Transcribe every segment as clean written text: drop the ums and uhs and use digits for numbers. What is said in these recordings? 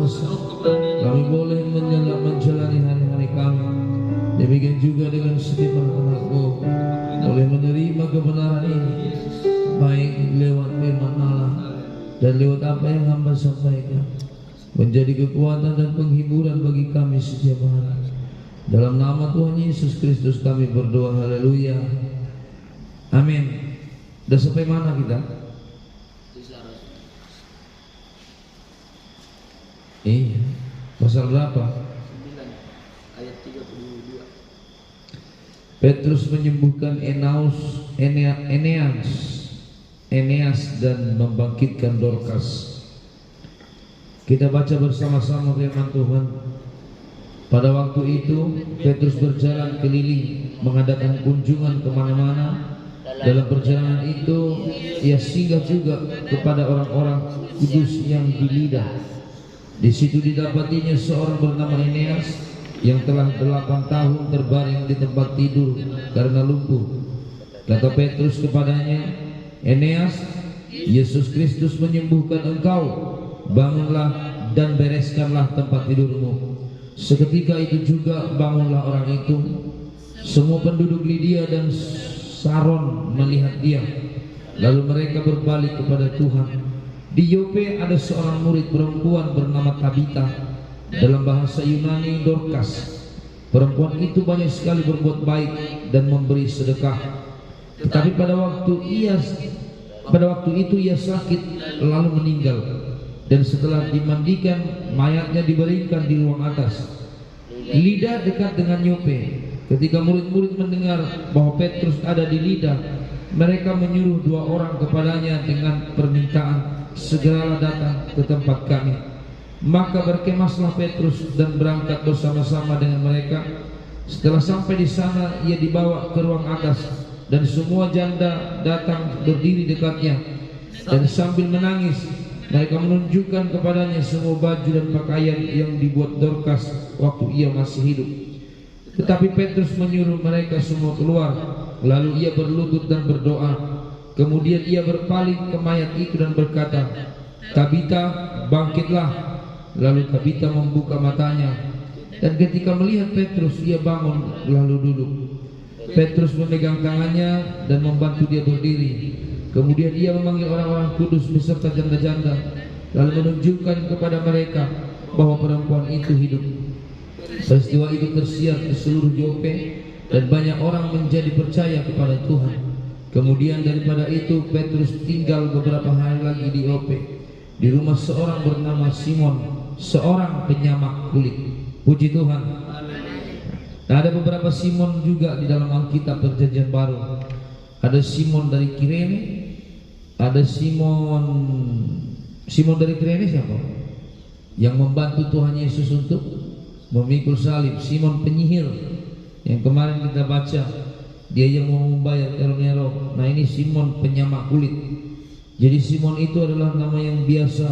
kuasa. Kami boleh menjalani hari-hari kami. Demikian juga dengan setiap anak-anakmu boleh menerima kebenaran ini, baik lewat firman Allah dan lewat apa yang hamba sampaikan, menjadi kekuatan dan penghiburan bagi kami setiap hari. Dalam nama Tuhan Yesus Kristus kami berdoa, haleluya, amin. Udah sampai mana kita? Iya, pasal berapa? 9 ayat 32. Petrus menyembuhkan Eneas dan membangkitkan Dorcas. Kita baca bersama-sama firman Tuhan. Pada waktu itu Petrus berjalan keliling mengadakan kunjungan kemana-mana. Dalam perjalanan itu ia singgah juga kepada orang-orang kudus yang di Lida. Di situ didapatinya seorang bernama Eneas yang telah 8 tahun terbaring di tempat tidur karena lumpuh. Kata Petrus kepadanya, Eneas, Yesus Kristus menyembuhkan engkau. Bangunlah dan bereskanlah tempat tidurmu. Seketika itu juga bangunlah orang itu. Semua penduduk Lydia dan Saron melihat dia, lalu mereka berbalik kepada Tuhan. Di Yope ada seorang murid perempuan bernama Tabita, dalam bahasa Yunani Dorcas. Perempuan itu banyak sekali berbuat baik dan memberi sedekah. Tetapi pada waktu itu ia sakit lalu meninggal, dan setelah dimandikan mayatnya dibaringkan di ruang atas. Lida dekat dengan Yope. Ketika murid-murid mendengar bahwa Petrus ada di Lida, mereka menyuruh 2 orang kepadanya dengan permintaan, segeralah datang ke tempat kami. Maka berkemaslah Petrus dan berangkat bersama-sama dengan mereka. Setelah sampai di sana, ia dibawa ke ruang atas, dan semua janda datang berdiri dekatnya. Dan sambil menangis, mereka menunjukkan kepadanya semua baju dan pakaian yang dibuat Dorcas waktu ia masih hidup. Tetapi Petrus menyuruh mereka semua keluar. Lalu ia berlutut dan berdoa. Kemudian ia berpaling ke mayat itu dan berkata, Tabita, bangkitlah. Lalu Tabita membuka matanya, dan ketika melihat Petrus, ia bangun lalu duduk. Petrus memegang tangannya dan membantu dia berdiri. Kemudian ia memanggil orang-orang kudus beserta janda-janda, lalu menunjukkan kepada mereka bahwa perempuan itu hidup. Peristiwa itu tersiar di seluruh Yope, dan banyak orang menjadi percaya kepada Tuhan. Kemudian daripada itu Petrus tinggal beberapa hari lagi di Yope, di rumah seorang bernama Simon, seorang penyamak kulit. Puji Tuhan. Nah, ada beberapa Simon juga di dalam Alkitab Perjanjian Baru. Ada Simon dari Kirene, ada Simon dari Kirene siapa? Yang membantu Tuhan Yesus untuk memikul salib. Simon penyihir yang kemarin kita baca, dia yang mau membayar Nero. Nah, ini Simon penyamak kulit. Jadi Simon itu adalah nama yang biasa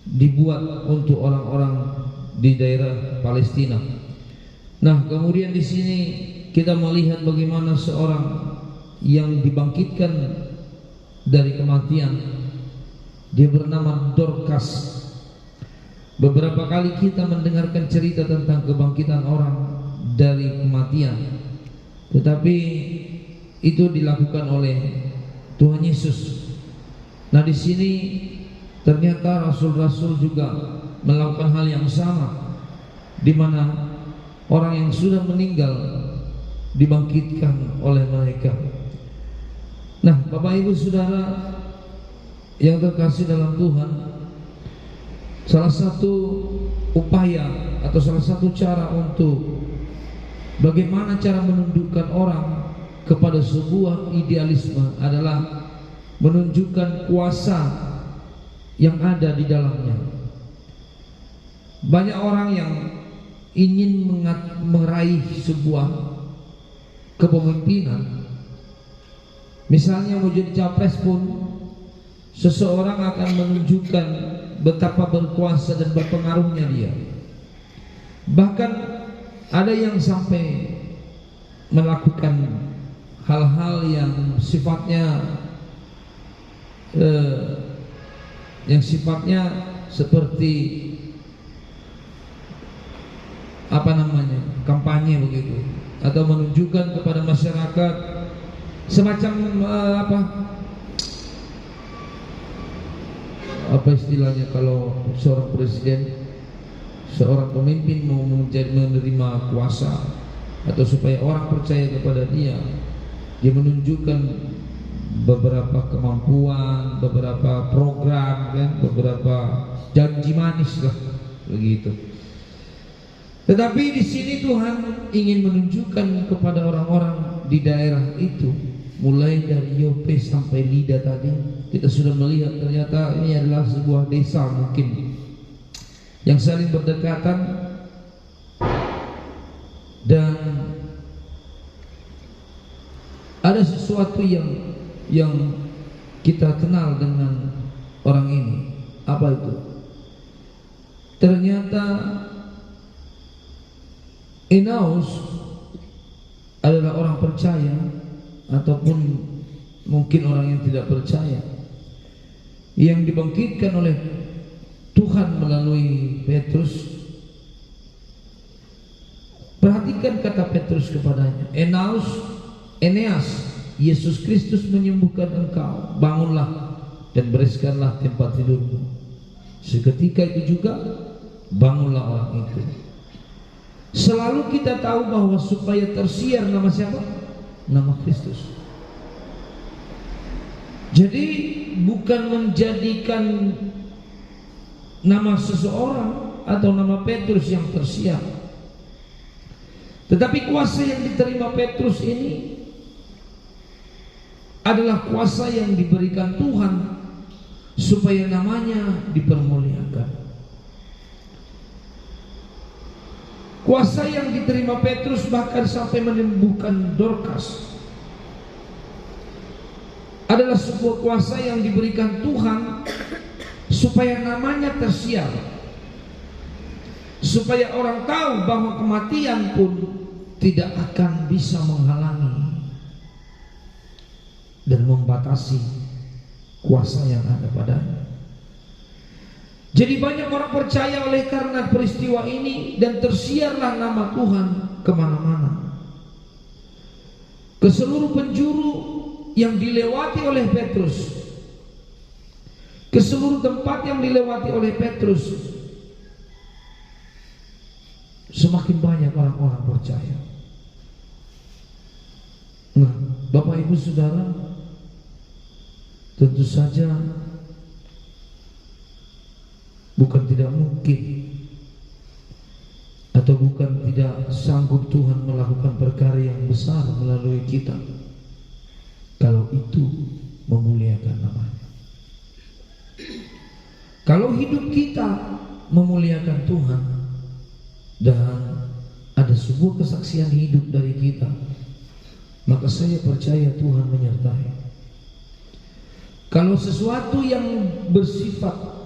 dibuat untuk orang-orang di daerah Palestina. Nah, kemudian di sini kita melihat bagaimana seorang yang dibangkitkan dari kematian, dia bernama Dorcas. Beberapa kali kita mendengarkan cerita tentang kebangkitan orang dari kematian, tetapi itu dilakukan oleh Tuhan Yesus. Nah, di sini ternyata rasul-rasul juga melakukan hal yang sama, di mana orang yang sudah meninggal dibangkitkan oleh mereka. Nah, Bapak Ibu Saudara yang terkasih dalam Tuhan, salah satu upaya atau salah satu cara untuk bagaimana cara menundukkan orang kepada sebuah idealisme adalah menunjukkan kuasa yang ada di dalamnya. Banyak orang yang ingin meraih sebuah kepemimpinan, misalnya mau jadi capres pun, seseorang akan menunjukkan betapa berkuasa dan berpengaruhnya dia. Bahkan ada yang sampai melakukan hal-hal yang sifatnya seperti kampanye begitu, atau menunjukkan kepada masyarakat semacam apa istilahnya kalau seorang presiden, seorang pemimpin mau menerima kuasa atau supaya orang percaya kepada dia menunjukkan beberapa kemampuan, beberapa program, kan, beberapa janji manis lah begitu. Tetapi di sini Tuhan ingin menunjukkan kepada orang-orang di daerah itu, mulai dari Yope sampai Lida tadi, kita sudah melihat ternyata ini adalah sebuah desa mungkin yang saling berdekatan, dan ada sesuatu yang kita kenal dengan orang ini. Apa itu? Ternyata Enaus adalah orang percaya ataupun mungkin orang yang tidak percaya, yang dibangkitkan oleh Tuhan melalui Petrus. Perhatikan kata Petrus kepadanya, Eneas, Yesus Kristus menyembuhkan engkau, bangunlah dan bereskanlah tempat tidurmu. Seketika itu juga bangunlah orang itu. Selalu kita tahu bahwa supaya tersiar nama siapa? Nama Kristus. Jadi bukan menjadikan nama seseorang atau nama Petrus yang tersiar, tetapi kuasa yang diterima Petrus ini adalah kuasa yang diberikan Tuhan supaya namanya dipermuliakan. Kuasa yang diterima Petrus bahkan sampai menyembuhkan Dorcas adalah sebuah kuasa yang diberikan Tuhan supaya namanya tersiar, supaya orang tahu bahwa kematian pun tidak akan bisa menghalangi dan membatasi kuasa yang ada padanya. Jadi banyak orang percaya oleh karena peristiwa ini, dan tersiarlah nama Tuhan kemana-mana, ke seluruh penjuru yang dilewati oleh Petrus, ke seluruh tempat yang dilewati oleh Petrus. Semakin banyak orang-orang percaya. Nah, Bapak Ibu Saudara, tentu saja bukan tidak mungkin atau bukan tidak sanggup Tuhan melakukan perkara yang besar melalui kita, kalau itu memuliakan namanya. Kalau hidup kita memuliakan Tuhan dan ada sebuah kesaksian hidup dari kita, maka saya percaya Tuhan menyertai. Kalau sesuatu yang bersifat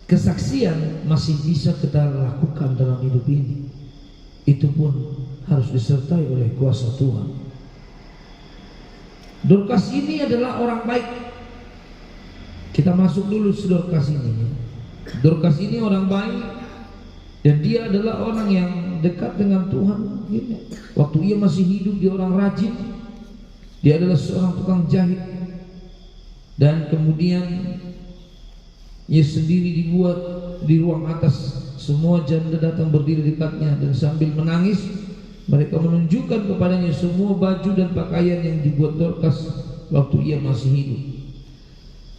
kesaksian masih bisa kita lakukan dalam hidup ini, itu pun harus disertai oleh kuasa Tuhan. Dorcas ini adalah orang baik. Kita masuk dulu ke Dorcas ini. Dorcas ini orang baik, dan dia adalah orang yang dekat dengan Tuhan. Waktu ia masih hidup, dia orang rajin. Dia adalah seorang tukang jahit, dan kemudian ia sendiri dibuat di ruang atas. Semua janda datang berdiri dekatnya, dan sambil menangis mereka menunjukkan kepadanya semua baju dan pakaian yang dibuat Dorcas waktu ia masih hidup.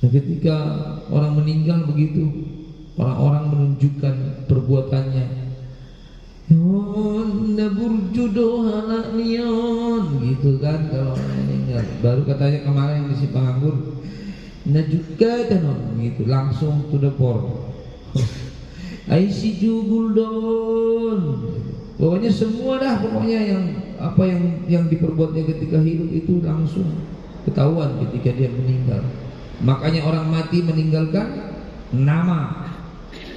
Dan ketika orang meninggal begitu, orang-orang menunjukkan perbuatannya. Yon burjudo anak nion, gitu kan kalau orang meninggal. Baru katanya kemarin di Simpang Anggur, nah juga kan gitu, langsung to the point. I see you Buldon. Pokoknya semua dah, pokoknya yang apa yang diperbuatnya ketika hidup itu langsung ketahuan ketika dia meninggal. Makanya orang mati meninggalkan nama.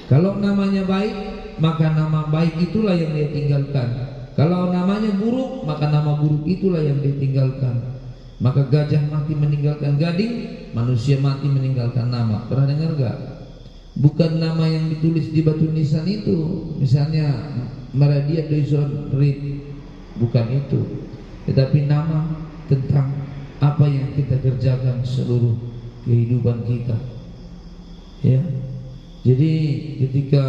Kalau namanya baik, maka nama baik itulah yang dia tinggalkan. Kalau namanya buruk, maka nama buruk itulah yang dia tinggalkan. Maka gajah mati meninggalkan gading, manusia mati meninggalkan nama. Pernah dengar gak? Bukan nama yang ditulis di batu nisan itu. Misalnya Maradia Doison Reed bukan itu. Tetapi nama tentang apa yang kita kerjakan seluruh kehidupan kita. Ya. Jadi ketika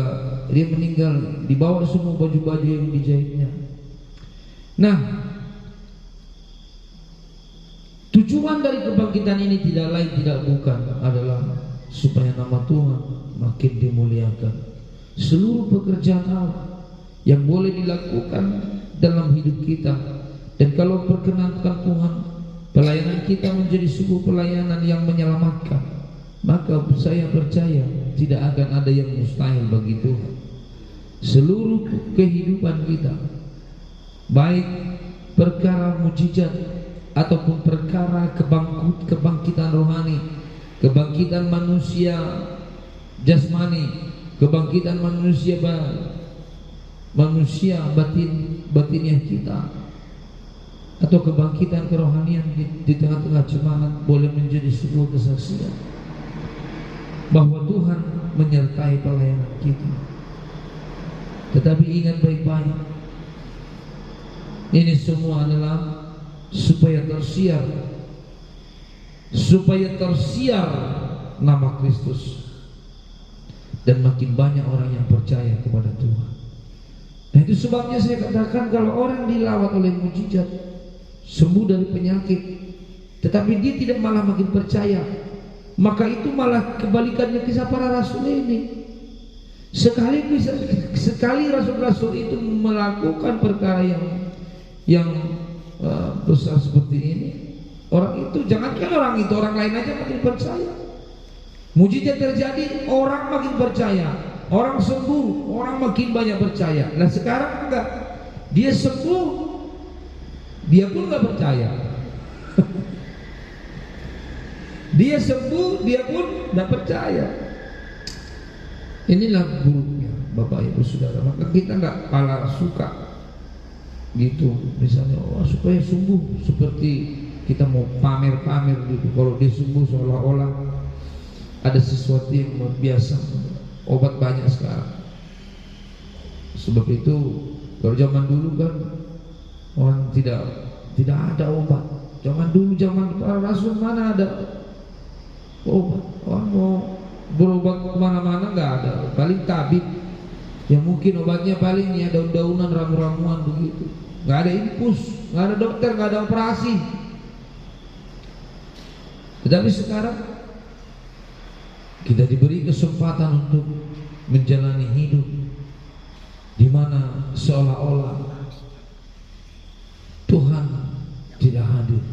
dia meninggal, dibawa semua baju-baju yang dijahitnya. Nah, tujuan dari kebangkitan ini tidak lain tidak bukan adalah supaya nama Tuhan makin dimuliakan. Seluruh pekerjaan Allah yang boleh dilakukan dalam hidup kita, dan kalau perkenankan Tuhan, pelayanan kita menjadi sebuah pelayanan yang menyelamatkan, maka saya percaya tidak akan ada yang mustahil bagi Tuhan. Seluruh kehidupan kita, baik perkara mujizat ataupun perkara kebangkitan rohani, kebangkitan manusia jasmani, kebangkitan manusia batinnya kita, atau kebangkitan kerohanian di tengah-tengah jemaat, boleh menjadi sebuah kesaksian bahwa Tuhan menyertai pelayanan kita. Tetapi ingat baik-baik, ini semua adalah supaya tersiar nama Kristus, dan makin banyak orang yang percaya kepada Tuhan. Nah, itu sebabnya saya katakan, kalau orang dilawat oleh mujizat, sembuh dari penyakit, tetapi dia tidak malah makin percaya, maka itu malah kebalikannya kisah para rasul ini. Sekali rasul-rasul itu melakukan perkara yang besar seperti ini, orang itu, jangankan orang itu, orang lain aja makin percaya. Mujizat terjadi, orang makin percaya, orang sembuh, orang makin banyak percaya. Nah sekarang enggak, dia sembuh, dia pun enggak percaya. Dia sembuh, dia pun enggak percaya. Inilah buruknya Bapak Ibu Saudara. Maka kita enggak kalah suka gitu, misalnya supaya sembuh, seperti kita mau pamer-pamer gitu. Kalau dia sembuh seolah-olah ada sesuatu yang luar biasa. Obat banyak sekarang. Sebab itu kalau zaman dulu kan orang tidak ada obat. Zaman dulu, zaman para rasul, mana ada obat? Orang mau berobat kemana-mana nggak ada. Paling tabib, yang mungkin obatnya paling ya daun-daunan, ramu-ramuan begitu. Nggak ada infus, nggak ada dokter, nggak ada operasi. Tetapi sekarang kita diberi kesempatan untuk menjalani hidup di mana seolah-olah Tuhan tidak hadir.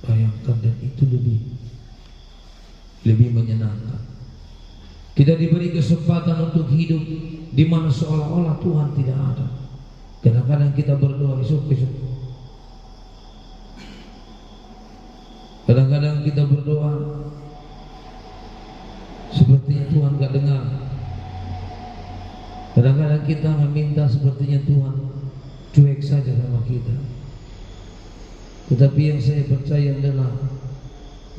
Bayangkan, dan itu lebih menyenangkan. Kita diberi kesempatan untuk hidup di mana seolah-olah Tuhan tidak ada. Kadang-kadang kita berdoa esok. Kadang-kadang kita berdoa sepertinya Tuhan gak dengar. Kadang-kadang kita meminta sepertinya Tuhan cuek saja sama kita. Tetapi yang saya percaya adalah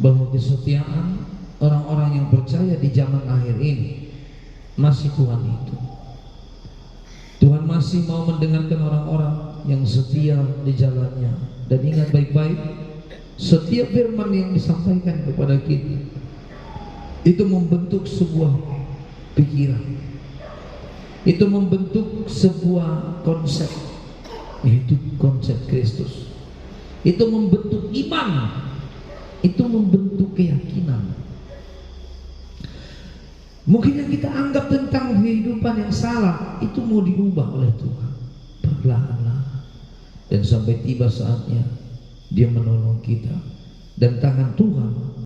bahwa kesetiaan orang-orang yang percaya di zaman akhir ini masih Tuhan itu. Tuhan masih mau mendengarkan orang-orang yang setia di jalannya. Dan ingat baik-baik, setiap firman yang disampaikan kepada kita itu membentuk sebuah pikiran, itu membentuk sebuah konsep, yaitu konsep Kristus. Itu membentuk iman, itu membentuk keyakinan. Mungkin yang kita anggap tentang kehidupan yang salah itu mau dirubah oleh Tuhan perlahan-lahan, dan sampai tiba saatnya Dia menolong kita, dan tangan Tuhan